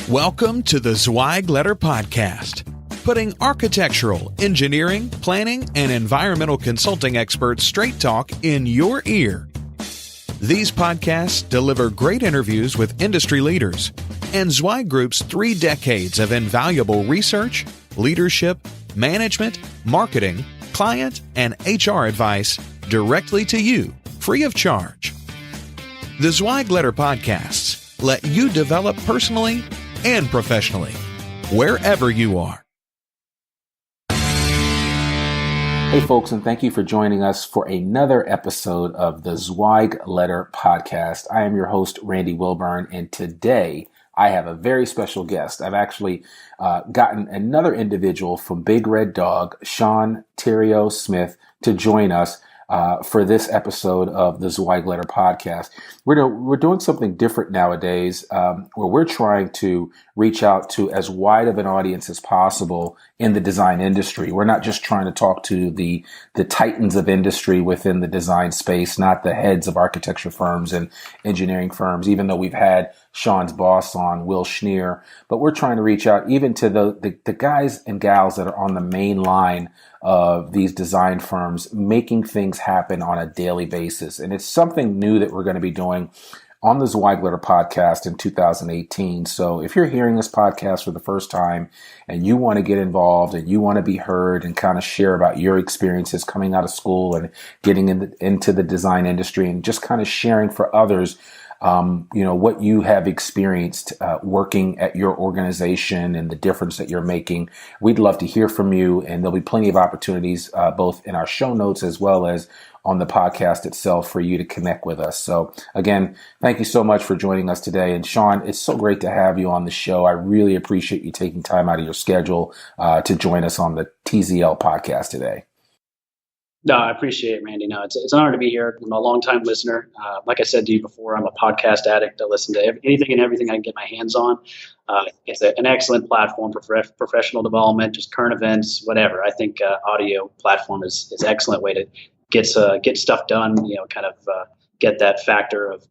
Welcome to the Zweig Letter Podcast, putting architectural, engineering, planning, and environmental consulting experts' straight talk in your ear. These podcasts deliver great interviews with industry leaders and Zweig Group's 3 decades of invaluable research, leadership, management, marketing, client, and HR advice directly to you, free of charge. The Zweig Letter Podcasts let you develop personally and professionally, wherever you are. Hey folks, and thank you for joining us for another episode of the Zweig Letter Podcast. I am your host, Randy Wilburn, and today I have a very special guest. I've actually gotten another individual from Big Red Dog, Shaun Theriot-Smith, to join us for this episode of the Zweig Letter Podcast. We're doing something different nowadays, where we're trying to reach out to as wide of an audience as possible in the design industry. We're not just trying to talk to the titans of industry within the design space, not the heads of architecture firms and engineering firms, even though we've had Shaun's boss on, Will Schneer, but we're trying to reach out even to the guys and gals that are on the main line of these design firms, making things happen on a daily basis. And it's something new that we're going to be doing on the Zweig Letter Podcast in 2018. So if you're hearing this podcast for the first time and you want to get involved and you want to be heard and kind of share about your experiences coming out of school and getting into the design industry and just kind of sharing for others what you have experienced working at your organization and the difference that you're making. We'd love to hear from you, and there'll be plenty of opportunities both in our show notes as well as on the podcast itself for you to connect with us. So again, thank you so much for joining us today. And Shaun, it's so great to have you on the show. I really appreciate you taking time out of your schedule to join us on the TZL podcast today. No, I appreciate it, Randy. No, it's an honor to be here. I'm a longtime listener. Like I said to you before, I'm a podcast addict. I listen to anything and everything I can get my hands on. It's an excellent platform for professional development, just current events, whatever. I think audio platform is an excellent way to get stuff done. Get that factor of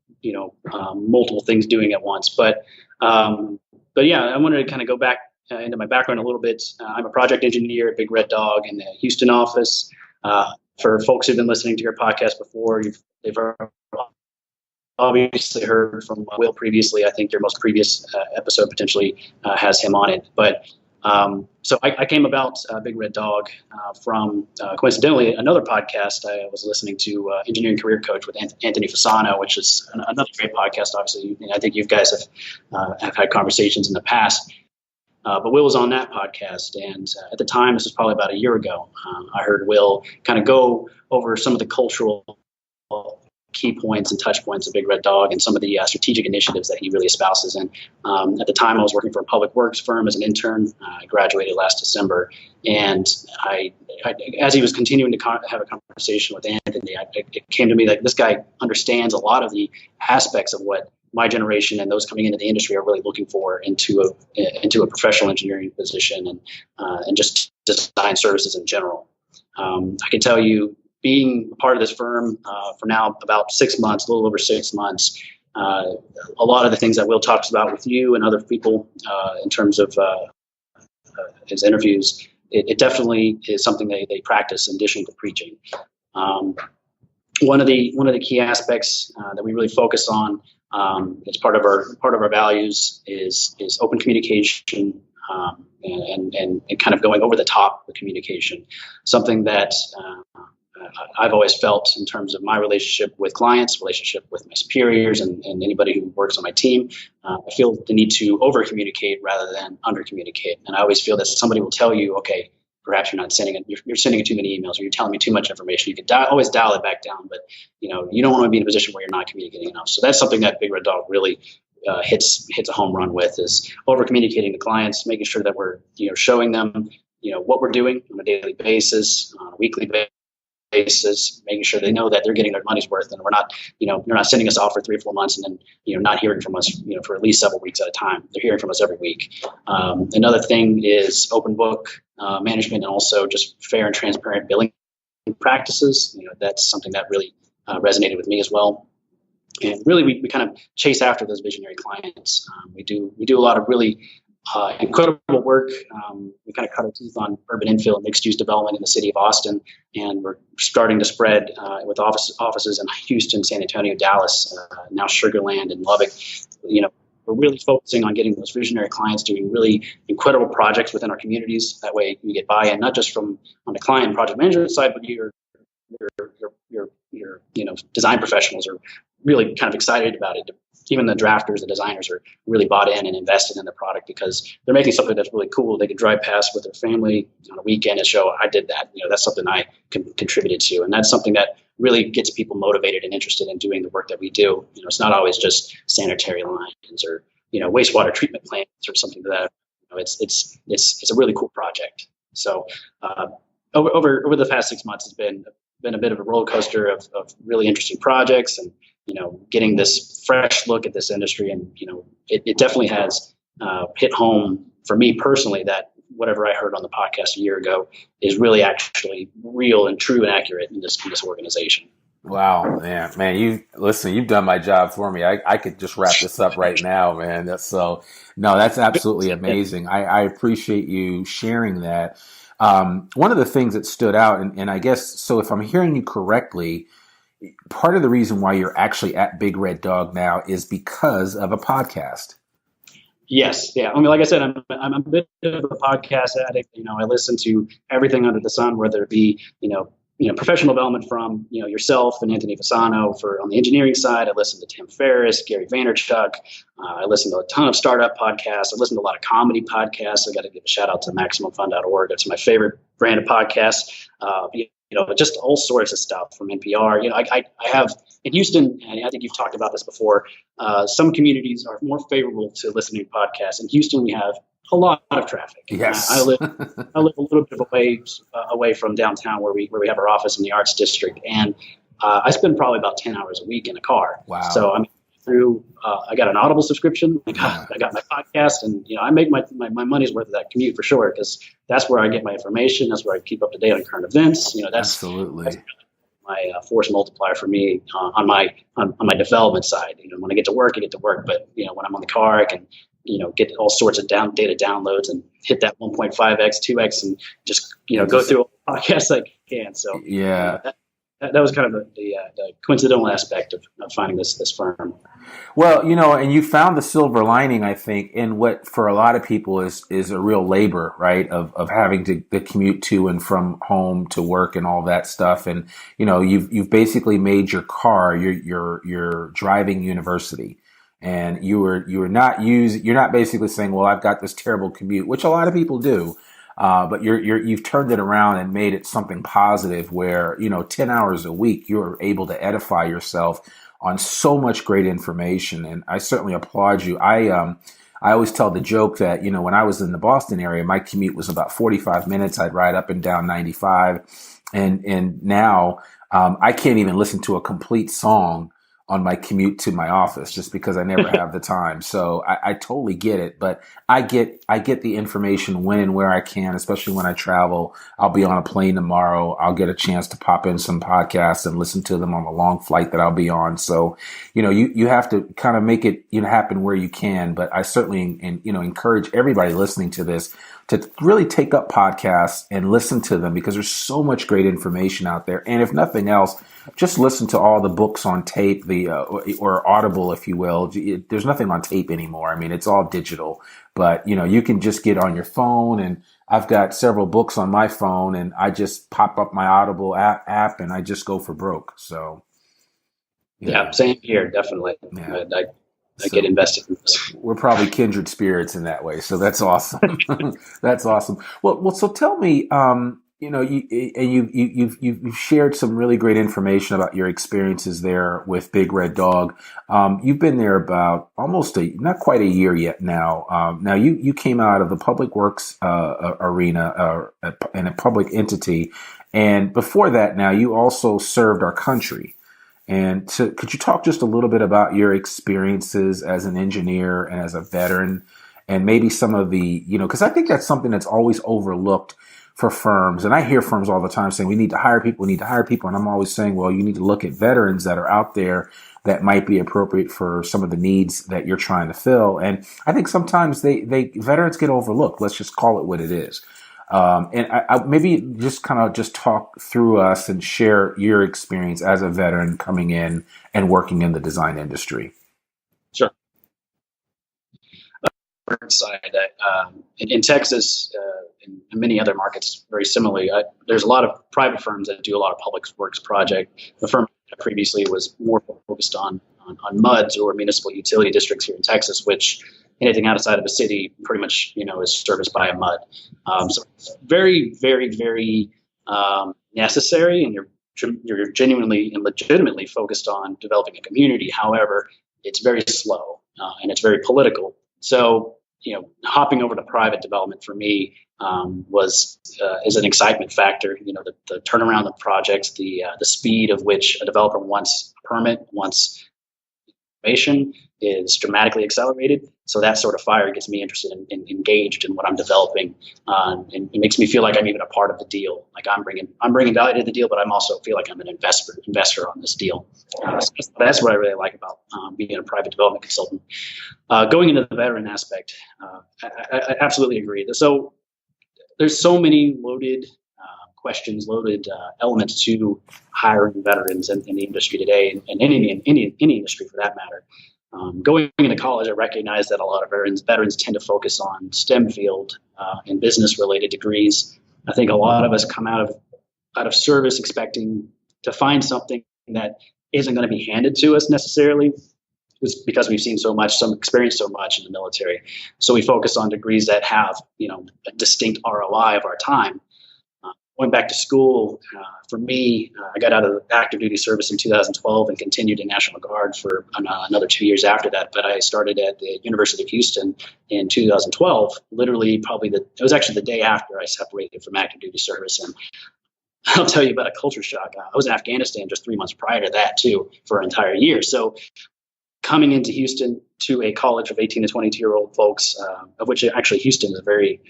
multiple things doing at once. But yeah, I wanted to kind of go back into my background a little bit. I'm a project engineer at Big Red Dog in the Houston office. For folks who've been listening to your podcast before, they've obviously heard from Will previously. I think your most previous episode potentially has him on it. But so I came about Big Red Dog from coincidentally another podcast I was listening to, Engineering Career Coach with Anthony Fasano, which is another great podcast. Obviously, I think you guys have had conversations in the past. But Will was on that podcast, and at the time, this was probably about a year ago, I heard Will kind of go over some of the cultural key points and touch points of Big Red Dog and some of the strategic initiatives that he really espouses. And at the time, I was working for a public works firm as an intern. I graduated last December, and I as he was continuing to have a conversation with Anthony, it came to me like this guy understands a lot of the aspects of what my generation and those coming into the industry are really looking for into a professional engineering position and just design services in general. I can tell you, being a part of this firm for now about 6 months, a little over 6 months, a lot of the things that Will talks about with you and other people in terms of his interviews, it definitely is something they practice in addition to preaching. One of the key aspects that we really focus on as part of our values is open communication and kind of going over the top of communication. Something that I've always felt in terms of my relationship with clients, relationship with my superiors, and anybody who works on my team. I feel the need to over communicate rather than under communicate. And I always feel that somebody will tell you, okay, perhaps you're sending too many emails, or you're telling me too much information. You can always dial it back down, but you don't want to be in a position where you're not communicating enough. So that's something that Big Red Dog really hits a home run with, is over communicating to clients, making sure that we're showing them what we're doing on a daily basis, on a weekly basis, making sure they know that they're getting their money's worth, and we're not they're not sending us off for 3 or 4 months and then not hearing from us for at least several weeks at a time. They're hearing from us every week. Another thing is open book management, and also just fair and transparent billing practices. That's something that really resonated with me as well. And really, we kind of chase after those visionary clients. We do a lot of really incredible work. We kind of cut our teeth on urban infill and mixed use development in the city of Austin, and we're starting to spread with offices in Houston, San Antonio, Dallas, now Sugar Land and Lubbock. We're really focusing on getting those visionary clients doing really incredible projects within our communities. That way, you get buy-in not just from on the client and project management side, but your design professionals are really kind of excited about it. Even the drafters, the designers are really bought in and invested in the product because they're making something that's really cool. They can drive past with their family on a weekend and show, I did that. That's something I contributed to. And that's something that really gets people motivated and interested in doing the work that we do. It's not always just sanitary lines or, wastewater treatment plants or something like that. It's a really cool project. So over the past 6 months, it's been a bit of a roller coaster of really interesting projects and, getting this fresh look at this industry. And, it definitely has hit home for me personally that whatever I heard on the podcast a year ago is really actually real and true and accurate in this organization. Wow, man, you've done my job for me. I could just wrap this up right now, man. That's absolutely amazing. I appreciate you sharing that. One of the things that stood out, and I guess, so if I'm hearing you correctly, part of the reason why you're actually at Big Red Dog now is because of a podcast. Yes. Yeah. I mean, like I said, I'm a bit of a podcast addict. I listen to everything under the sun, whether it be, professional development from, yourself and Anthony Fasano on the engineering side. I listen to Tim Ferriss, Gary Vaynerchuk. I listen to a ton of startup podcasts. I listen to a lot of comedy podcasts. I got to give a shout out to MaximumFun.org. It's my favorite brand of podcasts. Just all sorts of stuff from NPR. I have in Houston, and I think you've talked about this before, some communities are more favorable to listening to podcasts. In Houston, we have a lot of traffic. Yes. I live a little bit of away from downtown where we have our office in the Arts District, and I spend probably about 10 hours a week in a car. Wow. So I got an Audible subscription. I got my podcast, and I make my money's worth of that commute for sure, because that's where I get my information. That's where I keep up to date on current events. That's absolutely that's my force multiplier for me on my development side. When I get to work, I get to work, but when I'm on the car, I can get all sorts of data downloads and hit that 1.5x, 2x, and just go through all the podcasts I can. So yeah. That was kind of the coincidental aspect of finding this firm. Well, and you found the silver lining, I think, in what for a lot of people is a real labor, right? Of having to commute to and from home to work and all that stuff. And, you've basically made your car your driving university. And you're not basically saying, well, I've got this terrible commute, which a lot of people do. But you've turned it around and made it something positive where, 10 hours a week, you're able to edify yourself on so much great information. And I certainly applaud you. I always tell the joke that, when I was in the Boston area, my commute was about 45 minutes. I'd ride up and down 95. And now, I can't even listen to a complete song on my commute to my office just because I never have the time. So I totally get it, but I get the information when and where I can, especially when I travel. I'll be on a plane tomorrow. I'll get a chance to pop in some podcasts and listen to them on the long flight that I'll be on. So, you have to kind of make it, happen where you can, but I certainly, encourage everybody listening to this to really take up podcasts and listen to them because there's so much great information out there. And if nothing else, just listen to all the books on tape, or Audible, if you will. There's nothing on tape anymore. I mean, it's all digital, but you can just get on your phone, and I've got several books on my phone, and I just pop up my Audible app and I just go for broke. So yeah, same here, definitely. Yeah. I get invested in this. We're probably kindred spirits in that way. So that's awesome. That's awesome. Well, so tell me, you've shared some really great information about your experiences there with Big Red Dog. You've been there about not quite a year yet now. Now you came out of the public works arena and a public entity, and before that, now you also served our country. And could you talk just a little bit about your experiences as an engineer and as a veteran, and maybe some of the, because I think that's something that's always overlooked for firms, and I hear firms all the time saying, we need to hire people, and I'm always saying, well, you need to look at veterans that are out there that might be appropriate for some of the needs that you're trying to fill. And I think sometimes veterans get overlooked. Let's just call it what it is. And I maybe just kind of just talk through us and share your experience as a veteran coming in and working in the design industry. Sure. Side in Texas, and many other markets very similarly, there's a lot of private firms that do a lot of public works project. The firm previously was more focused on MUDs, or municipal utility districts here in Texas, which anything outside of a city pretty much is serviced by a MUD. So it's very, very, very necessary, and you're genuinely and legitimately focused on developing a community. However, it's very slow and it's very political. So hopping over to private development for me is an excitement factor. The turnaround of projects, the speed of which a developer wants a permit, wants information, is dramatically accelerated. So that sort of fire gets me interested and engaged in what I'm developing, and it makes me feel like I'm even a part of the deal. Like I'm bringing value to the deal, but I'm also feel like I'm an investor on this deal. So that's what I really like about being a private development consultant. Going into the veteran aspect, I absolutely agree. So there's so many loaded questions, loaded elements to hiring veterans in the industry today, and any industry for that matter. Going into college, I recognize that a lot of veterans tend to focus on STEM field and business related degrees. I think a lot of us come out of service expecting to find something that isn't going to be handed to us necessarily, because we've seen experienced so much in the military. So we focus on degrees that have a distinct ROI of our time. Going back to school, for me, I got out of active duty service in 2012 and continued in National Guard for another 2 years after that. But I started at the University of Houston in 2012, literally it was actually the day after I separated from active duty service. And I'll tell you about a culture shock. I was in Afghanistan just 3 months prior to that too, for an entire year. So coming into Houston to a college of 18 to 22-year-old folks, of which actually Houston is a very,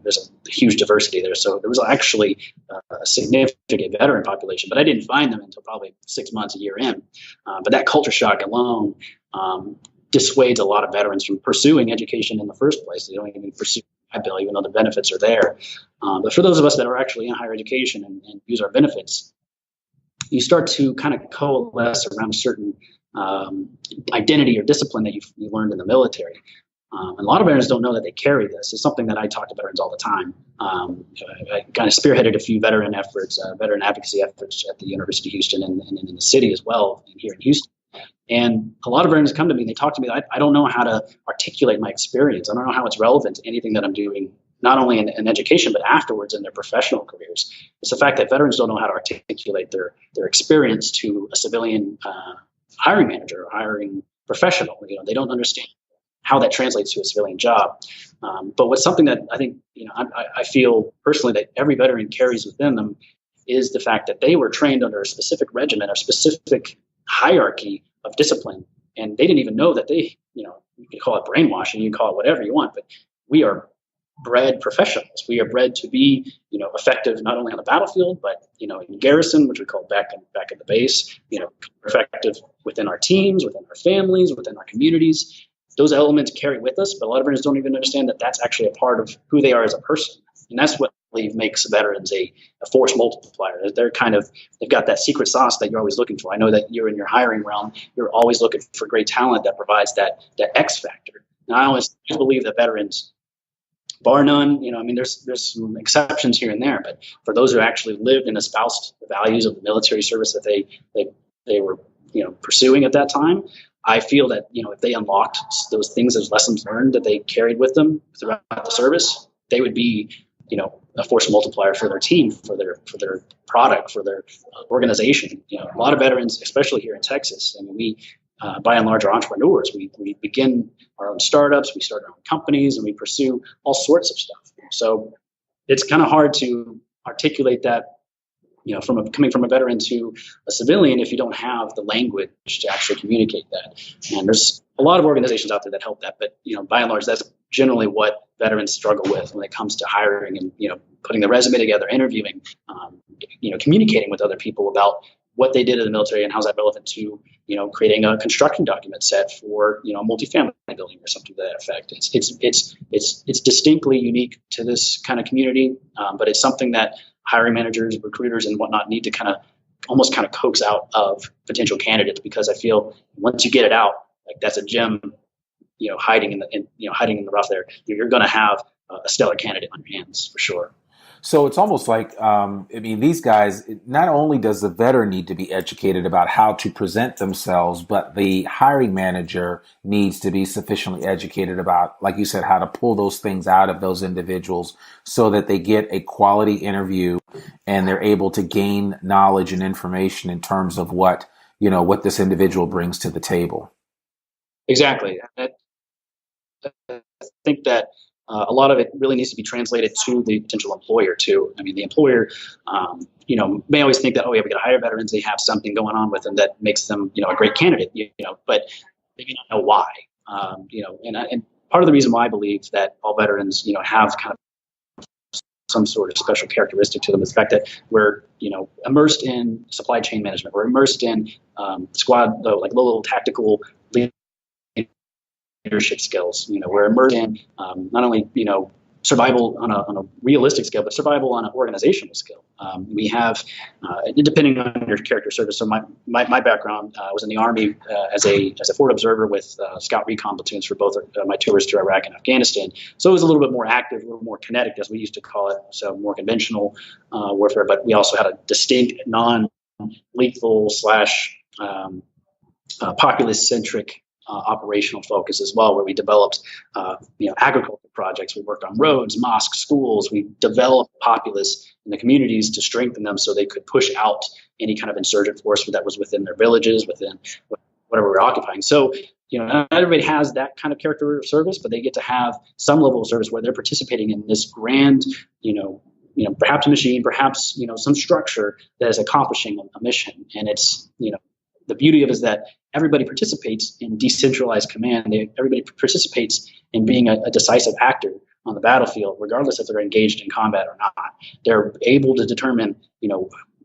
there's a huge diversity there. So there was actually a significant veteran population, but I didn't find them until probably 6 months, a year in. But that culture shock alone dissuades a lot of veterans from pursuing education in the first place. They don't even pursue that bill, even though the benefits are there. But for those of us that are actually in higher education and use our benefits, you start to kind of coalesce around a certain identity or discipline that you learned in the military. And a lot of veterans don't know that they carry this. It's something that I talk to veterans all the time. I kind of spearheaded a few veteran advocacy efforts at the University of Houston and in the city as well, and here in Houston. And a lot of veterans come to me and they talk to me. I don't know how to articulate my experience. I don't know how it's relevant to anything that I'm doing, not only in education, but afterwards in their professional careers. It's the fact that veterans don't know how to articulate their experience to a civilian hiring manager or hiring professional. They don't understand how that translates to a civilian job. But what's something that I think, I feel personally that every veteran carries within them is the fact that they were trained under a specific regimen, a specific hierarchy of discipline. And they didn't even know that you can call it brainwashing, you can call it whatever you want, but we are bred professionals. We are bred to be, effective not only on the battlefield, but, in garrison, which we call back at the base, effective within our teams, within our families, within our communities. Those elements carry with us, but a lot of veterans don't even understand that that's actually a part of who they are as a person. And that's what I believe makes veterans a force multiplier. They've got that secret sauce that you're always looking for. I know that you're in your hiring realm, you're always looking for great talent that provides that X factor. And I always believe that veterans, bar none, there's some exceptions here and there, but for those who actually lived and espoused the values of the military service that they were, pursuing at that time, I feel that, if they unlocked those things as lessons learned that they carried with them throughout the service, they would be, a force multiplier for their team, for their product, for their organization. A lot of veterans, especially here in Texas, we, by and large, are entrepreneurs. We begin our own startups, we start our own companies, and we pursue all sorts of stuff. So it's kind of hard to articulate that, coming from a veteran to a civilian, if you don't have the language to actually communicate that. And there's a lot of organizations out there that help that, but by and large, that's generally what veterans struggle with when it comes to hiring and, putting the resume together, interviewing, communicating with other people about what they did in the military and how's that relevant to, creating a construction document set for, a multifamily building or something to that effect. It's distinctly unique to this kind of community, but it's something that hiring managers, recruiters, and whatnot need to almost coax out of potential candidates, because I feel once you get it out, like that's a gem, hiding in the rough there. You're going to have a stellar candidate on your hands for sure. So it's almost like, these guys, not only does the veteran need to be educated about how to present themselves, but the hiring manager needs to be sufficiently educated about, like you said, how to pull those things out of those individuals so that they get a quality interview and they're able to gain knowledge and information in terms of what this individual brings to the table. Exactly. I think that a lot of it really needs to be translated to the potential employer too. I mean, the employer, may always think that, we got to hire veterans. They have something going on with them that makes them, a great candidate, but they may not know why. And part of the reason why I believe that all veterans, have kind of some sort of special characteristic to them is the fact that we're, immersed in supply chain management. We're immersed in squad, low tactical leadership skills. We're immersed in not only survival on a realistic scale, but survival on an organizational scale. We have, depending on your character service. So my background was in the Army as a forward observer with scout recon platoons for both my tours to Iraq and Afghanistan. So it was a little bit more active, a little more kinetic, as we used to call it. So more conventional warfare, but we also had a distinct non-lethal / populist-centric operational focus as well, where we developed, agriculture projects. We worked on roads, mosques, schools. We developed populace in the communities to strengthen them so they could push out any kind of insurgent force that was within their villages, within whatever we're occupying. So, not everybody has that kind of character of service, but they get to have some level of service where they're participating in this grand, perhaps a machine, perhaps, some structure that is accomplishing a mission. And it's, the beauty of it is that everybody participates in decentralized command. Everybody participates in being a decisive actor on the battlefield, regardless if they're engaged in combat or not. They're able to determine,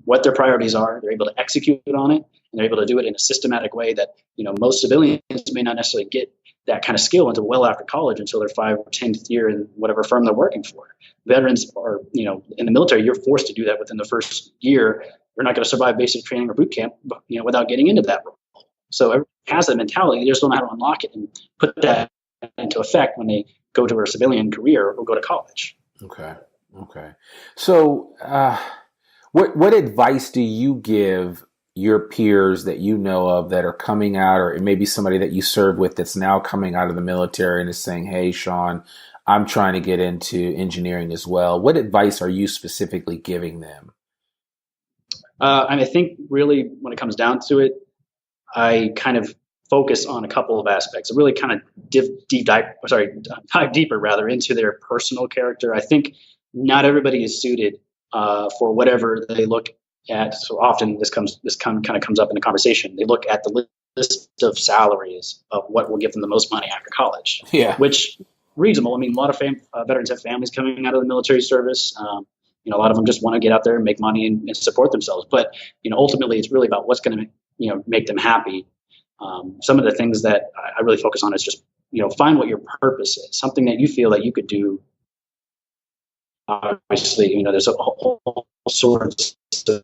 what their priorities are. They're able to execute on it, and they're able to do it in a systematic way that, most civilians may not necessarily get that kind of skill until well after college, until their 5th or 10th year in whatever firm they're working for. Veterans are, in the military, you're forced to do that within the first year. You're not going to survive basic training or boot camp, without getting into that role. So everyone has that mentality. They just don't know how to unlock it and put that into effect when they go to a civilian career or go to college. Okay. So what advice do you give your peers that you know of that are coming out, or maybe somebody that you serve with that's now coming out of the military and is saying, hey, Shaun, I'm trying to get into engineering as well. What advice are you specifically giving them? I think really when it comes down to it, I kind of focus on a couple of aspects. I really kind of dive deeper rather into their personal character. I think not everybody is suited for whatever they look at. So often this kind of comes up in the conversation. They look at the list of salaries of what will give them the most money after college. Yeah, which reasonable. I mean, a lot of veterans have families coming out of the military service. A lot of them just want to get out there and make money and support themselves. But, ultimately it's really about what's going to, make them happy. Some of the things that I really focus on is just, find what your purpose is, something that you feel that you could do. Obviously, there's a whole sorts of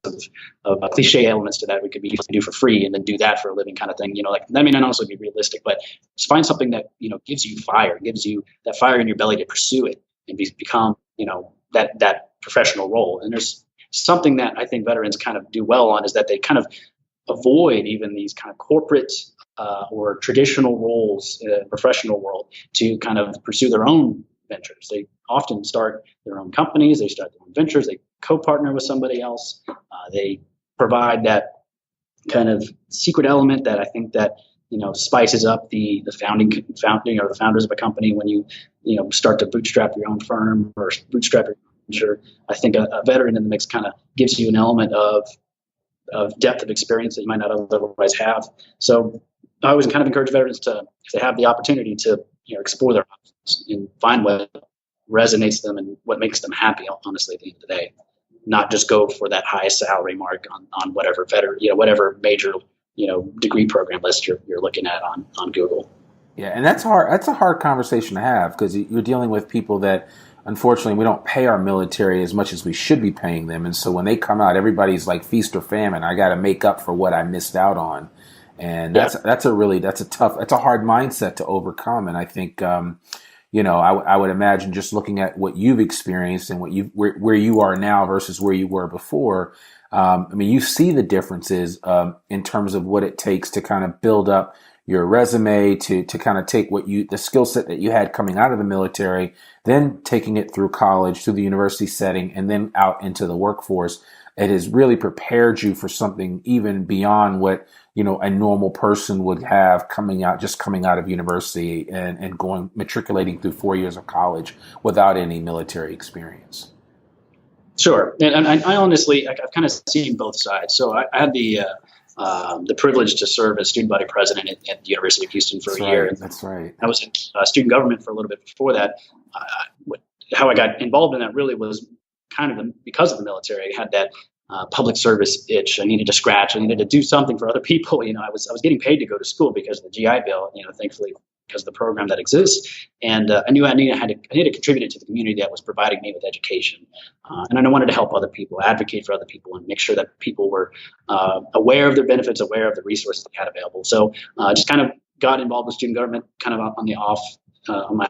cliche elements to that. We could be do for free and then do that for a living kind of thing. That may not also be realistic, but just find something that, gives you fire, gives you that fire in your belly to pursue it and become, that professional role. And there's something that I think veterans kind of do well on is that they kind of avoid even these kind of corporate or traditional roles in the professional world to kind of pursue their own ventures. They often start their own companies, they start their own ventures, they co-partner with somebody else. They provide that kind of secret element that I think that, spices up the founding or the founders of a company when you start to bootstrap your own firm or bootstrap your venture. I think a veteran in the mix kind of gives you an element of depth of experience that you might not otherwise have. So I always kind of encourage veterans to, if they have the opportunity to, explore their options and find what resonates them and what makes them happy, honestly, at the end of the day. Not just go for that high salary mark on whatever whatever major, degree program list you're looking at on Google. Yeah, and that's hard. That's a hard conversation to have because you're dealing with people that, unfortunately, we don't pay our military as much as we should be paying them. And so when they come out, everybody's like feast or famine. I got to make up for what I missed out on. And that's a hard mindset to overcome. And I think, I would imagine just looking at what you've experienced and where you are now versus where you were before. You see the differences in terms of what it takes to kind of build up your resume, to kind of take the skill set that you had coming out of the military, then taking it through college, through the university setting, and then out into the workforce. It has really prepared you for something even beyond what, a normal person would have coming out of university and matriculating through 4 years of college without any military experience. Sure. And I honestly, I've kind of seen both sides. So I had the privilege to serve as student body president at the University of Houston for a year. That's right. I was in student government for a little bit before that. How I got involved in that really was kind of because of the military. I had that public service itch. I needed to scratch. I needed to do something for other people. I was getting paid to go to school because of the GI Bill. Thankfully, because of the program that exists, and I knew I needed to contribute to the community that was providing me with education, and I wanted to help other people, advocate for other people, and make sure that people were aware of their benefits, aware of the resources they had available. So just kind of got involved with student government, kind of on the on my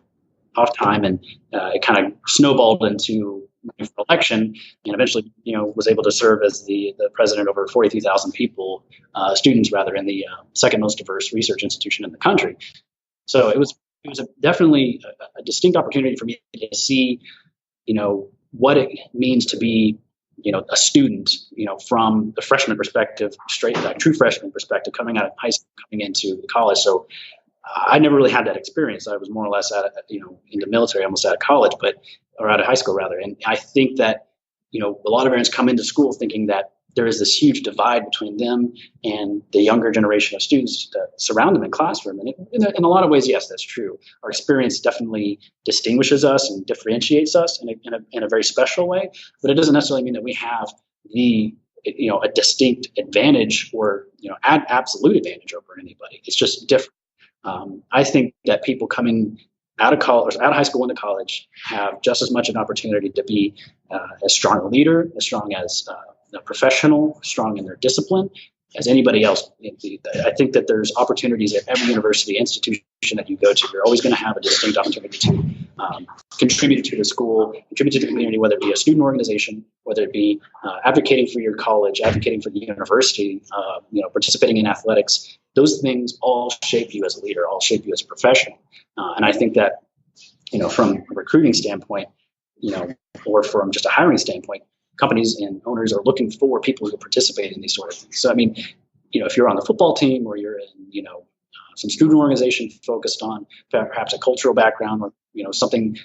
off time, and it kind of snowballed into election, and eventually, was able to serve as the president over 43,000 people, students rather, in the second most diverse research institution in the country. So it was definitely a distinct opportunity for me to see, what it means to be, a student, from the freshman perspective, straight like true freshman perspective, coming out of high school, coming into college. So I never really had that experience. I was more or less in the military, almost out of college, or out of high school rather. And I think that, a lot of parents come into school thinking that there is this huge divide between them and the younger generation of students that surround them in classroom. And in a lot of ways, yes, that's true. Our experience definitely distinguishes us and differentiates us in a very special way, but it doesn't necessarily mean that we have a distinct advantage or, absolute advantage over anybody. It's just different. I think that people coming out of college, out of high school into college, have just as much an opportunity to be as strong a leader, as strong as a professional, strong in their discipline as anybody else. I think that there's opportunities at every university institution that you go to. You're always going to have a distinct opportunity to contribute to the school, contribute to the community, whether it be a student organization, whether it be advocating for your college, advocating for the university, participating in athletics. Those things all shape you as a leader, all shape you as a professional. And I think that, from a recruiting standpoint, or from just a hiring standpoint, companies and owners are looking for people who participate in these sort of things. So, if you're on the football team or you're in, some student organization focused on perhaps a cultural background or, something,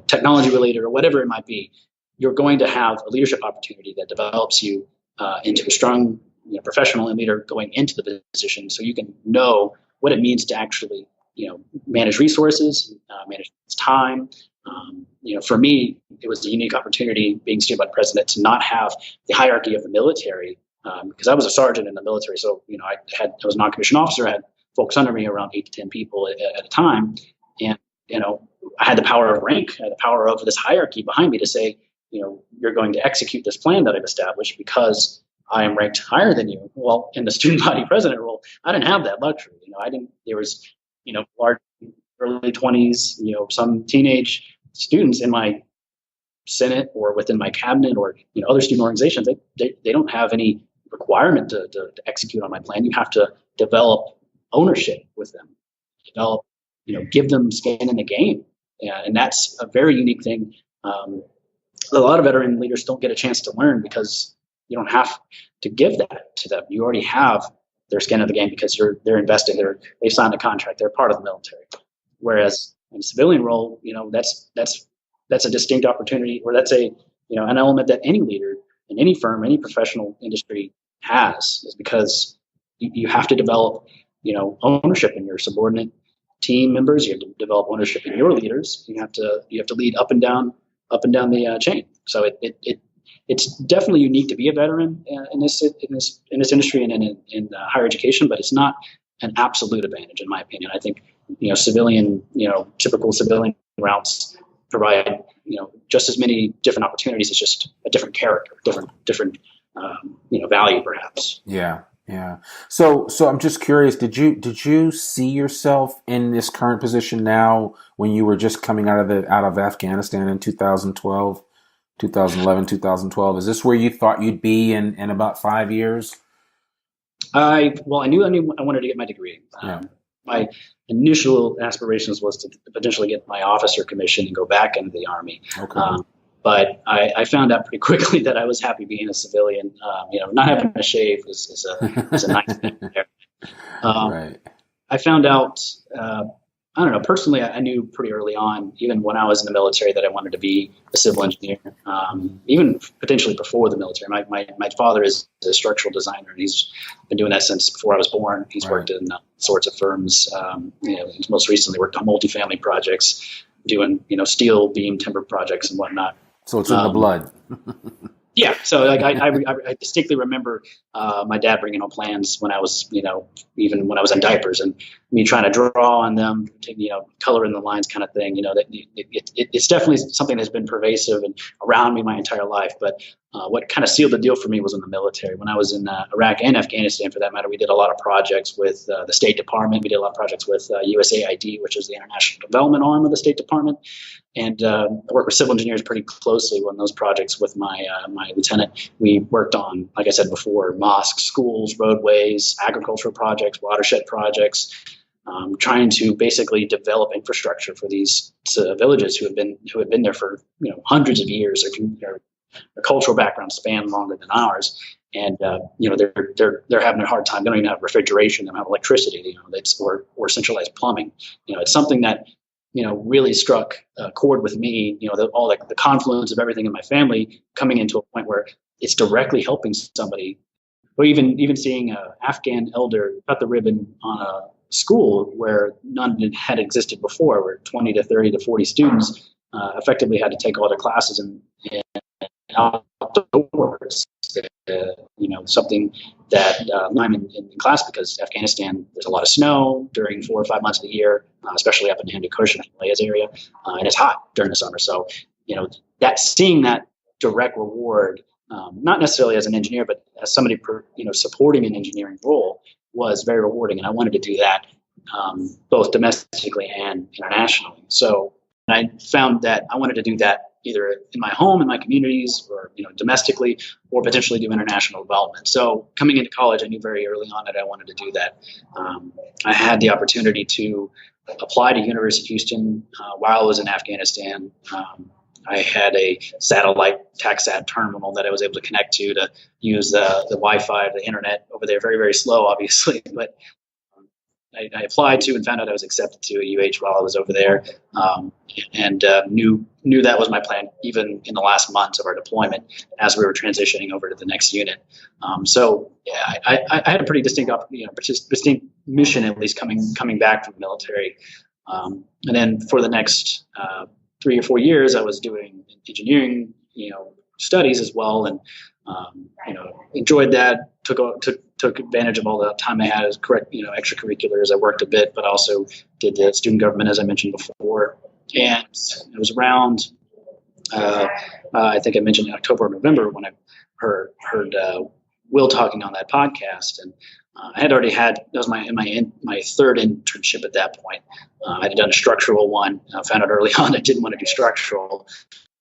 technology related or whatever it might be, you're going to have a leadership opportunity that develops you into a strong professional and leader going into the position, so you can know what it means to actually, manage resources, manage time. For me, it was a unique opportunity being student body president to not have the hierarchy of the military, because I was a sergeant in the military. So, I was a non-commissioned officer. I had folks under me, around 8 to 10 people at a time. And, I had the power of rank, I had the power of this hierarchy behind me to say, you're going to execute this plan that I've established because I am ranked higher than you. Well, in the student body president role, I didn't have that luxury. There was, large early 20s, some teenage students in my Senate or within my cabinet or, other student organizations. They don't have any requirement to execute on my plan. You have to develop ownership with them, give them skin in the game. And that's a very unique thing. A lot of veteran leaders don't get a chance to learn because you don't have to give that to them. You already have their skin in the game because they're invested. They've signed a contract. They're part of the military. Whereas in a civilian role, that's a distinct opportunity, or that's an element that any leader in any firm, any professional industry has, is because you have to develop, ownership in your subordinate team members. You have to develop ownership in your leaders. You have to lead up and down the chain. So it's definitely unique to be a veteran in this industry and in higher education, but it's not an absolute advantage in my opinion. I think typical civilian routes provide just as many different opportunities. It's just a different character, different value perhaps. Yeah. Yeah. So I'm just curious, did you see yourself in this current position now when you were just coming out of Afghanistan in 2012, 2011, 2012? Is this where you thought you'd be in about 5 years? I knew I wanted to get my degree. Yeah. My initial aspirations was to potentially get my officer commission and go back into the Army. Okay. But I found out pretty quickly that I was happy being a civilian. Not having a shave is a nice thing there. Right. I found out, I don't know, personally, I knew pretty early on, even when I was in the military, that I wanted to be a civil engineer, even potentially before the military. My father is a structural designer, and he's been doing that since before I was born. He's worked in sorts of firms. He's most recently worked on multifamily projects, doing, steel beam timber projects and whatnot. So it's in the blood. Yeah. So I distinctly remember my dad bringing home plans when I was, even when I was in diapers, and me trying to draw on them, color in the lines kind of thing. It's definitely something that's been pervasive and around me my entire life. But what kind of sealed the deal for me was in the military. When I was in Iraq and Afghanistan, for that matter, we did a lot of projects with the State Department. We did a lot of projects with USAID, which is the international development arm of the State Department. And I worked with civil engineers pretty closely on those projects with my lieutenant. We worked on, like I said before, mosques, schools, roadways, agricultural projects, watershed projects, trying to basically develop infrastructure for these villages who had been there for hundreds of years. Their cultural background spanned longer than ours, and they're having a hard time. They don't even have refrigeration. They don't have electricity. Or centralized plumbing. It's something that really struck a chord with me, the confluence of everything in my family coming into a point where it's directly helping somebody, or even seeing an Afghan elder cut the ribbon on a school where none had existed before, where 20 to 30 to 40 students effectively had to take all their classes in outdoors. Something that I'm in class, because Afghanistan, there's a lot of snow during 4 or 5 months of the year, especially up in the Hindu Kush and Himalayas area, and it's hot during the summer. So, seeing that direct reward, not necessarily as an engineer, but as somebody, supporting an engineering role, was very rewarding. And I wanted to do that both domestically and internationally. So I found that I wanted to do that either in my home, in my communities, or domestically, or potentially do international development. So coming into college, I knew very early on that I wanted to do that. I had the opportunity to apply to University of Houston while I was in Afghanistan. I had a satellite TACSAT terminal that I was able to connect to use the Wi-Fi, the internet over there. Very, very slow, obviously, but I applied to and found out I was accepted to a UH while I was over there, and knew that was my plan even in the last months of our deployment as we were transitioning over to the next unit. I had a pretty distinct mission, at least coming back from the military, and then for the next 3 or 4 years, I was doing engineering, studies as well, and enjoyed that. Took advantage of all the time I had as extracurriculars. I worked a bit, but also did the student government, as I mentioned before. And it was around, I think I mentioned in October or November, when I heard Will talking on that podcast, and I had already had, that was my third internship at that point. I had done a structural one. I found out early on I didn't want to do structural.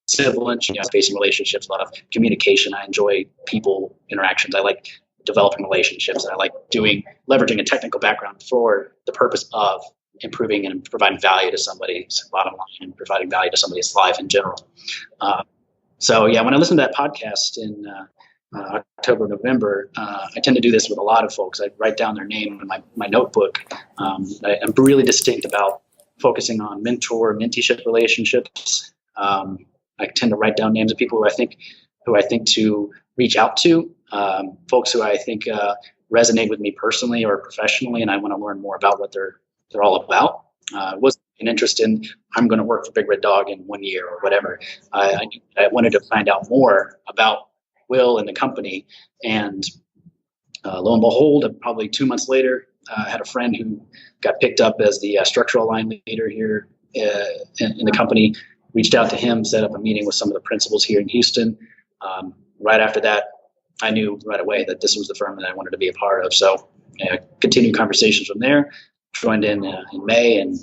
Civil engineering, facing relationships, a lot of communication. I enjoy people interactions. I like developing relationships. I like leveraging a technical background for the purpose of improving and providing value to somebody's bottom line and providing value to somebody's life in general. When I listened to that podcast in October, November, I tend to do this with a lot of folks. I write down their name in my notebook. I'm really distinct about focusing on mentor-menteeship relationships. I tend to write down names of people who I think to reach out to, folks who I think resonate with me personally or professionally, and I want to learn more about what they're all about. was an interest in, I'm going to work for Big Red Dog in 1 year or whatever. I wanted to find out more about Will and the company. And lo and behold, probably 2 months later, I had a friend who got picked up as the structural line leader here in the company, reached out to him, set up a meeting with some of the principals here in Houston. Right after that, I knew right away that this was the firm that I wanted to be a part of. So continued conversations from there, joined in May, and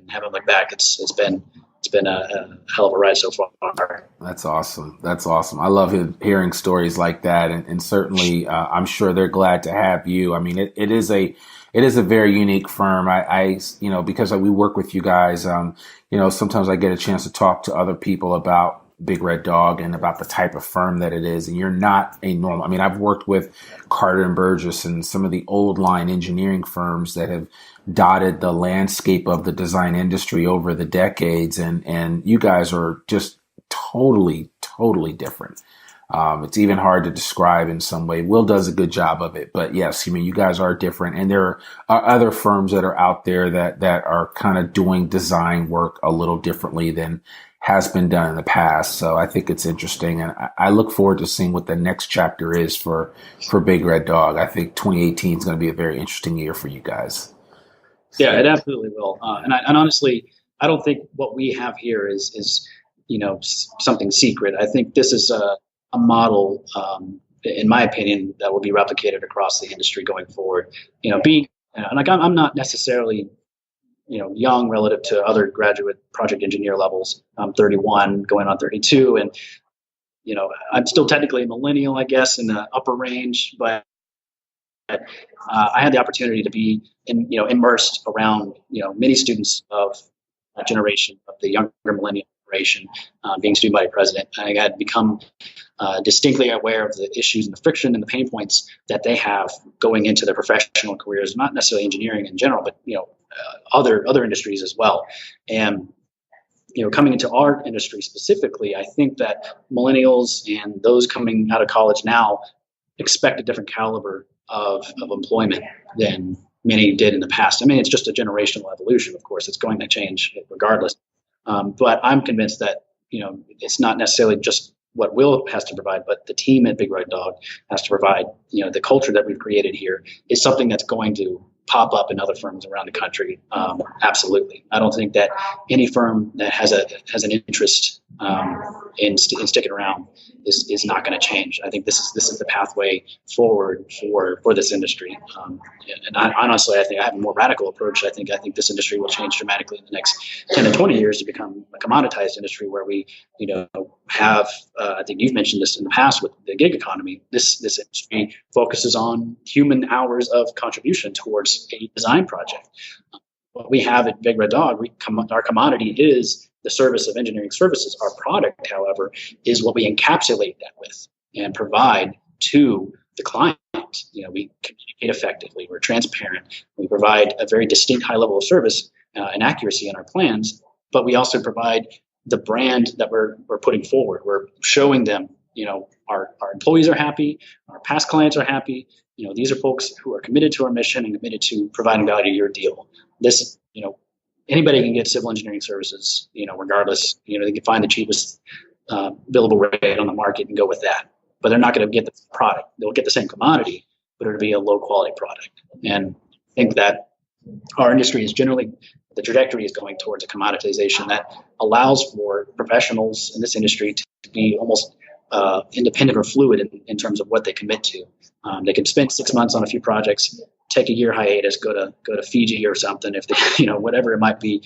haven't looked back. It's been a hell of a ride so far. That's awesome. That's awesome. I love hearing stories like that, and certainly I'm sure they're glad to have you. I mean, it is a very unique firm. I because we work with you guys, sometimes I get a chance to talk to other people about Big Red Dog and about the type of firm that it is. And you're not a normal, I mean, I've worked with Carter and Burgess and some of the old line engineering firms that have dotted the landscape of the design industry over the decades. And you guys are just totally different. It's even hard to describe in some way. Will does a good job of it, but yes, I mean, you guys are different, and there are other firms that are out there that are kind of doing design work a little differently than has been done in the past. So I think it's interesting, and I look forward to seeing what the next chapter is for Big Red Dog. I think 2018 is going to be a very interesting year for you guys. So. Yeah, it absolutely will. And honestly, I don't think what we have here is something secret. I think this is a model, in my opinion, that will be replicated across the industry going forward. I'm not necessarily young relative to other graduate project engineer levels. I'm 31, going on 32, and I'm still technically a millennial, I guess, in the upper range, but I had the opportunity to be immersed around many students of that generation, of the younger millennial generation, being student body president. I had become distinctly aware of the issues and the friction and the pain points that they have going into their professional careers, not necessarily engineering in general, but other industries as well. And coming into our industry specifically, I think that millennials and those coming out of college now expect a different caliber of employment than many did in the past. I mean, it's just a generational evolution. Of course, it's going to change regardless. But I'm convinced that it's not necessarily just what Will has to provide, but the team at Big Red Dog has to provide. The culture that we've created here is something that's going to pop up in other firms around the country. Absolutely. I don't think that any firm that has an interest in sticking around is not going to change. I think this is the pathway forward for this industry. And honestly, I think I have a more radical approach. I think this industry will change dramatically in the next 10 to 20 years to become a commoditized industry where we, have, I think you've mentioned this in the past with the gig economy. This industry focuses on human hours of contribution towards a design project. What we have at Big Red Dog, our commodity is the service of engineering services. Our product, however, is what we encapsulate that with and provide to the client. We communicate effectively. We're transparent. We provide a very distinct high level of service and accuracy in our plans, but we also provide the brand that we're putting forward. We're showing them, our employees are happy, our past clients are happy. These are folks who are committed to our mission and committed to providing value to your deal. This, anybody can get civil engineering services, regardless. They can find the cheapest billable rate on the market and go with that. But they're not going to get the product. They'll get the same commodity, but it'll be a low quality product. And I think that our industry is generally, the trajectory is going towards a commoditization that allows for professionals in this industry to be almost independent or fluid in terms of what they commit to. They can spend 6 months on a few projects, take a year hiatus, go to Fiji or something, if they, whatever it might be,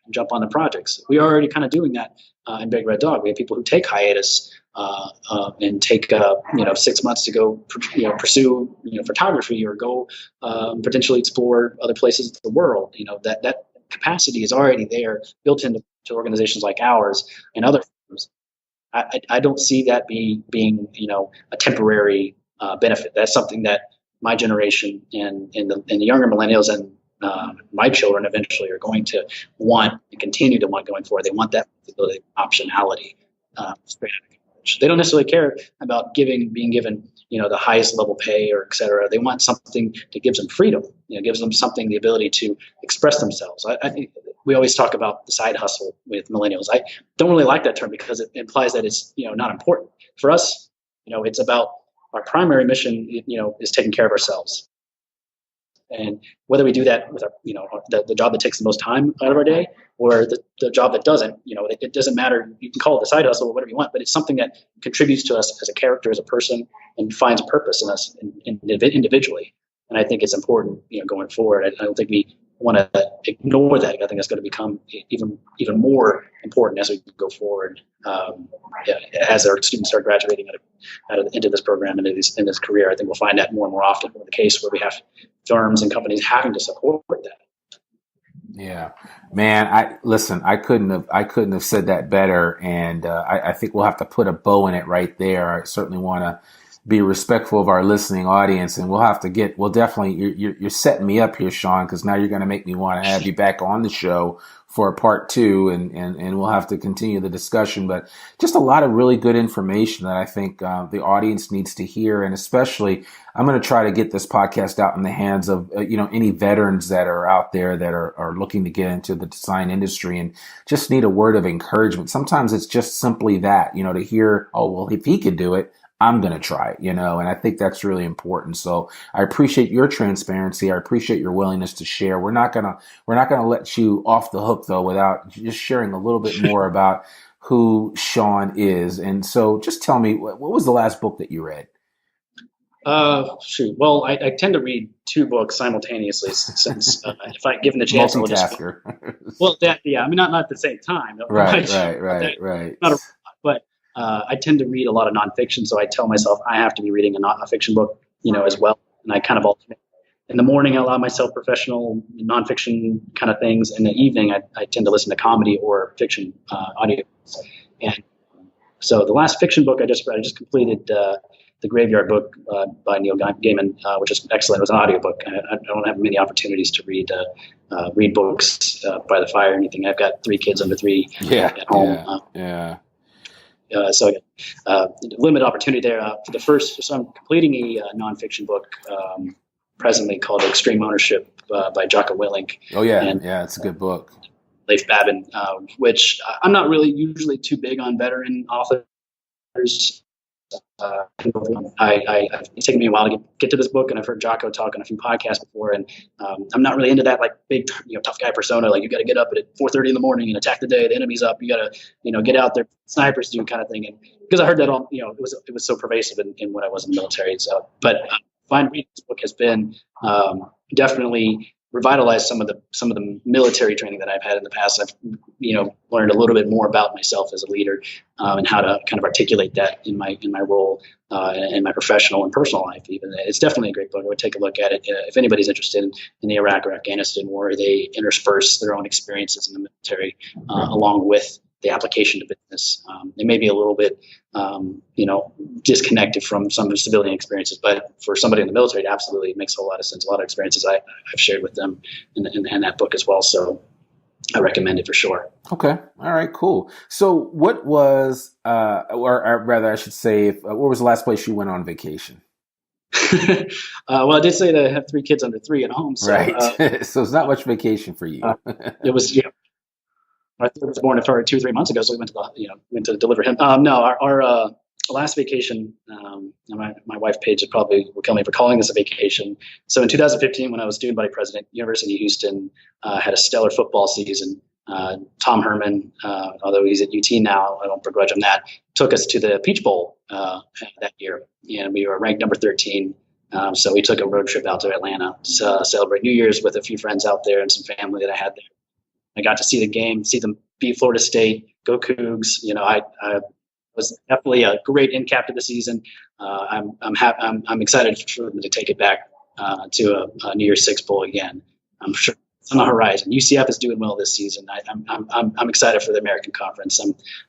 jump on the projects. We are already kind of doing that in Big Red Dog. We have people who take hiatus and take 6 months to go pursue photography or go potentially explore other places of the world. That capacity is already there, built into organizations like ours and other firms. I don't see that being a temporary benefit. That's something that my generation and the younger millennials and my children eventually are going to want and continue to want going forward. They want that flexibility, optionality. They don't necessarily care about being given the highest level pay or et cetera. They want something that gives them freedom. Gives them the ability to express themselves. I think we always talk about the side hustle with millennials. I don't really like that term because it implies that it's, not important. For us, it's about our primary mission, is taking care of ourselves. And whether we do that with the job that takes the most time out of our day, or the job that doesn't, it doesn't matter. You can call it the side hustle or whatever you want, but it's something that contributes to us as a character, as a person, and finds purpose in us individually. And I think it's important, going forward. I don't think we want to ignore that. I think that's going to become even more important as we go forward, as our students start graduating into this program and in this career. I think we'll find that more and more often in the case where we have firms and companies having to support that. Yeah, man. I couldn't have said that better. And I think we'll have to put a bow in it right there. I certainly want to be respectful of our listening audience, and we'll definitely, you're setting me up here, Shaun, because now you're going to make me want to have you back on the show for a part 2, and we'll have to continue the discussion. But just a lot of really good information that I think the audience needs to hear, and especially I'm going to try to get this podcast out in the hands of any veterans that are out there that are looking to get into the design industry and just need a word of encouragement. Sometimes it's just simply that, to hear, oh, well, if he could do it, I'm going to try it, and I think that's really important. So I appreciate your transparency. I appreciate your willingness to share. We're not going to let you off the hook though, without just sharing a little bit more about who Shaun is. And so just tell me, what was the last book that you read? Shoot. Well, I tend to read 2 books simultaneously since if I given the chance, multitasker. Not at the same time. Right. But I tend to read a lot of nonfiction, so I tell myself I have to be reading a fiction book, as well. And I kind of alternate. In the morning, I allow myself professional nonfiction kind of things. In the evening, I tend to listen to comedy or fiction audio. And so the last fiction book I just read, I just completed The Graveyard Book by Neil Gaiman, which is excellent. It was an audiobook. I don't have many opportunities to read books by the fire or anything. I've got 3 kids under 3 at home. So limited opportunity there. So I'm completing a nonfiction book presently called Extreme Ownership by Jocko Willink. Oh yeah, it's a good book. Leif Babin, which I'm not really usually too big on veteran authors. It's taken me a while to get to this book, and I've heard Jocko talk on a few podcasts before, and I'm not really into that like big, tough guy persona. Like you got to get up at 4:30 in the morning and attack the day. The enemy's up. You got to, get out there, snipers do kind of thing. And because I heard that all, it was so pervasive in when I was in the military. So, but fine reading this book has been definitely revitalized some of the military training that I've had in the past. I've learned a little bit more about myself as a leader and how to kind of articulate that in my role in my professional and personal life. Even it's definitely a great book. I would take a look at it if anybody's interested in the Iraq or Afghanistan war. They intersperse their own experiences in the military along with the application to business. It may be a little bit, disconnected from some of the civilian experiences, but for somebody in the military, it absolutely makes a whole lot of sense. A lot of experiences I've shared with them in that book as well. So I recommend it for sure. Okay. All right, cool. So what was, or rather I should say, where was the last place you went on vacation? Well, I did say that I have 3 kids under 3 at home. So, right. So it's not much vacation for you. It was, I was born 2 or 3 months ago, so we went to deliver him. No, our last vacation, my wife Paige will kill me for calling this a vacation. So in 2015, when I was student body president, University of Houston had a stellar football season. Tom Herman, although he's at UT now, I don't begrudge him that, took us to the Peach Bowl that year, and we were ranked number 13. So we took a road trip out to Atlanta to celebrate New Year's with a few friends out there and some family that I had there. I got to see the game, see them beat Florida State, go Cougs. I was definitely a great end cap to the season. I'm excited for them to take it back to a New Year's Six Bowl again. I'm sure it's on the horizon. UCF is doing well this season. I'm excited for the American Conference.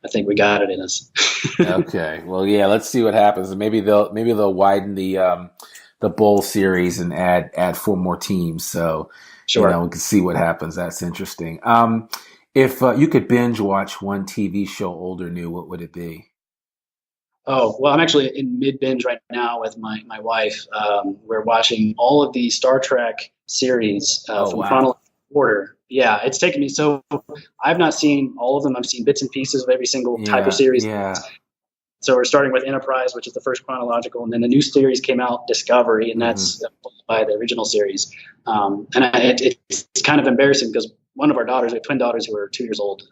I think we got it in us. Okay, well, yeah, let's see what happens. Maybe they'll widen the bowl series and add 4 more teams. So. Sure. We can see what happens. That's interesting. If you could binge watch one TV show, old or new, what would it be? Oh, well, I'm actually in mid-binge right now with my wife. We're watching all of the Star Trek series from chronological order. Yeah, it's taken me. So I've not seen all of them. I've seen bits and pieces of every single type of series. Yeah. So we're starting with Enterprise, which is the first chronological, and then the new series came out, Discovery, and that's by the original series. It's kind of embarrassing because one of our daughters, we have twin daughters who are 2 years old,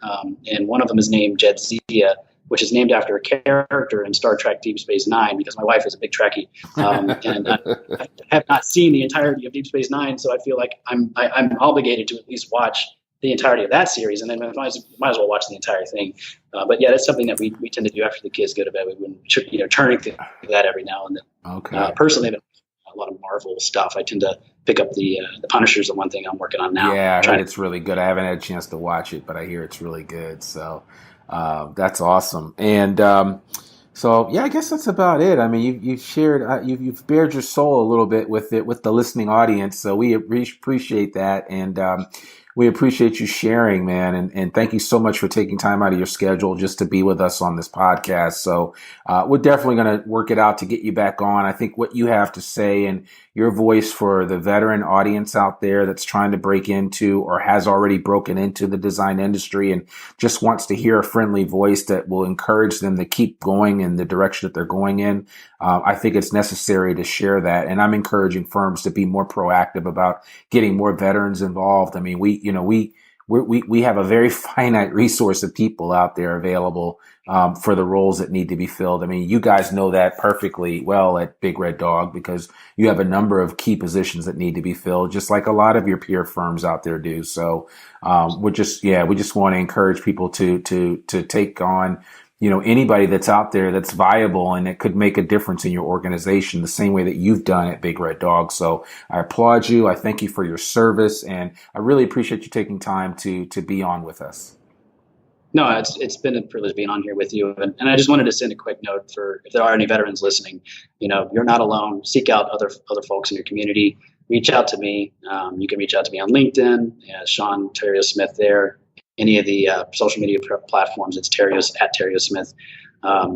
and one of them is named Jadzia, which is named after a character in Star Trek Deep Space Nine, because my wife is a big Trekkie, and I have not seen the entirety of Deep Space Nine, so I feel like I'm obligated to at least watch the entirety of that series, and then might as well watch the entire thing. But yeah, that's something that we tend to do after the kids go to bed. We've been turning to that every now and then. Okay. Personally, a lot of Marvel stuff. I tend to pick up the Punisher's the one thing I'm working on now. Yeah, I heard it's really good. I haven't had a chance to watch it, but I hear it's really good. So that's awesome. And so yeah, I guess that's about it. I mean, you've shared, you've bared your soul a little bit with the listening audience. So we appreciate that, and we appreciate you sharing, man. And thank you so much for taking time out of your schedule just to be with us on this podcast. So we're definitely going to work it out to get you back on. I think what you have to say and your voice for the veteran audience out there that's trying to break into or has already broken into the design industry and just wants to hear a friendly voice that will encourage them to keep going in the direction that they're going in. I think it's necessary to share that. And I'm encouraging firms to be more proactive about getting more veterans involved. I mean, we have a very finite resource of people out there available for the roles that need to be filled. I mean, you guys know that perfectly well at Big Red Dog because you have a number of key positions that need to be filled, just like a lot of your peer firms out there do. So we just want to encourage people to take on anybody that's out there that's viable and that could make a difference in your organization the same way that you've done at Big Red Dog. So I applaud you. I thank you for your service, and I really appreciate you taking time to be on with us. No, it's been a privilege being on here with you. And I just wanted to send a quick note for if there are any veterans listening, you're not alone. Seek out other folks in your community. Reach out to me. You can reach out to me on LinkedIn, Shaun Theriot-Smith there. Any of the social media platforms, it's at Theriot-Smith.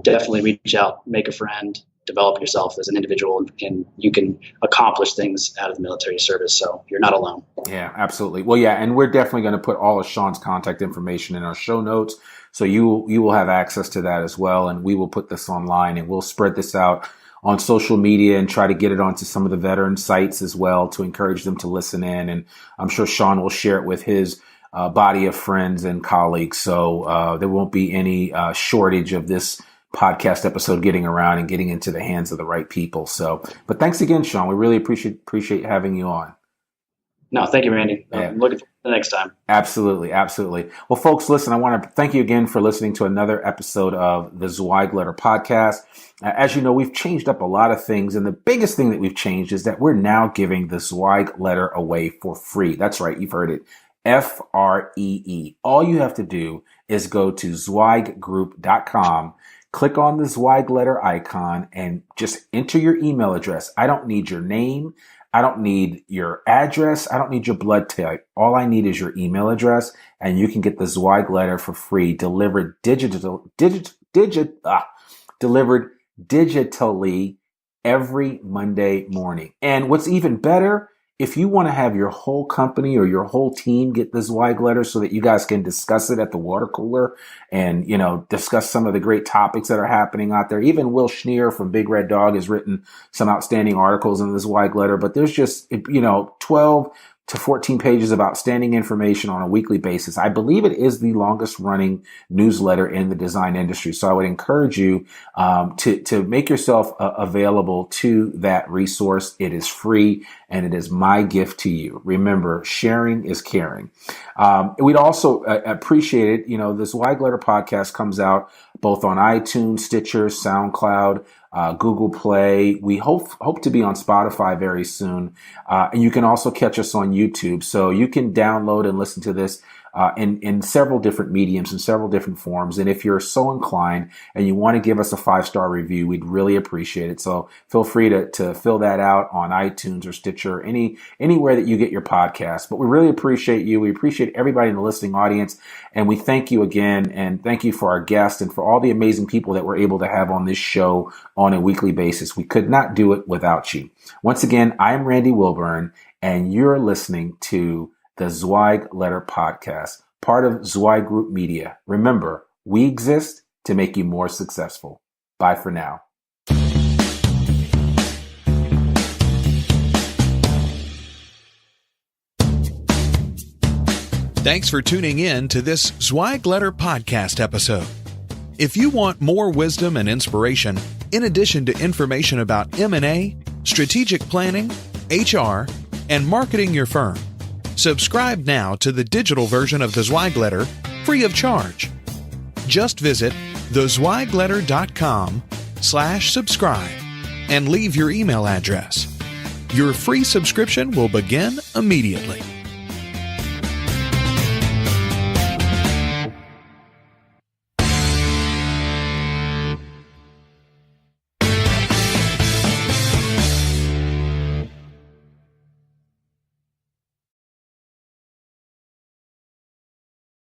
Definitely reach out, make a friend, develop yourself as an individual, and you can accomplish things out of the military service. So you're not alone. Yeah, absolutely. Well, yeah, and we're definitely going to put all of Shaun's contact information in our show notes. So you will have access to that as well. And we will put this online and we'll spread this out on social media and try to get it onto some of the veteran sites as well to encourage them to listen in. And I'm sure Shaun will share it with his body of friends and colleagues. So there won't be any shortage of this podcast episode getting around and getting into the hands of the right people. So, but thanks again, Shaun. We really appreciate having you on. No, thank you, Randy. Yeah. I'm looking forward to the next time. Absolutely. Well, folks, listen, I want to thank you again for listening to another episode of the Zweig Letter Podcast. As you know, we've changed up a lot of things, and the biggest thing that we've changed is that we're now giving the Zweig Letter away for free. That's right. You've heard it. FREE. All you have to do is go to zweiggroup.com, click on the Zweig Letter icon, and just enter your email address. I don't need your name. I don't need your address. I don't need your blood type. All I need is your email address, and you can get the Zweig Letter for free, delivered delivered digitally every Monday morning. And what's even better, if you want to have your whole company or your whole team get the Zweig Letter so that you guys can discuss it at the water cooler and, discuss some of the great topics that are happening out there. Even Will Schneer from Big Red Dog has written some outstanding articles in the Zweig Letter, but there's just, 12 to 14 pages of outstanding information on a weekly basis. I believe it is the longest running newsletter in the design industry. So I would encourage you to make yourself available to that resource. It is free and it is my gift to you. Remember, sharing is caring. We'd also appreciate it. The Zweig Letter Podcast comes out both on iTunes, Stitcher, SoundCloud, Google Play. We hope to be on Spotify very soon. And you can also catch us on YouTube. So you can download and listen to this in several different mediums and several different forms. And if you're so inclined and you want to give us a 5-star review, we'd really appreciate it. So feel free to fill that out on iTunes or Stitcher, anywhere that you get your podcast. But we really appreciate you. We appreciate everybody in the listening audience. And we thank you again. And thank you for our guests and for all the amazing people that we're able to have on this show on a weekly basis. We could not do it without you. Once again, I'm Randy Wilburn, and you're listening to the Zweig Letter Podcast, part of Zweig Group Media. Remember, we exist to make you more successful. Bye for now. Thanks for tuning in to this Zweig Letter Podcast episode. If you want more wisdom and inspiration, in addition to information about M&A, strategic planning, HR, and marketing your firm, subscribe now to the digital version of the Zweig Letter free of charge. Just visit thezweigletter.com/subscribe and leave your email address. Your free subscription will begin immediately.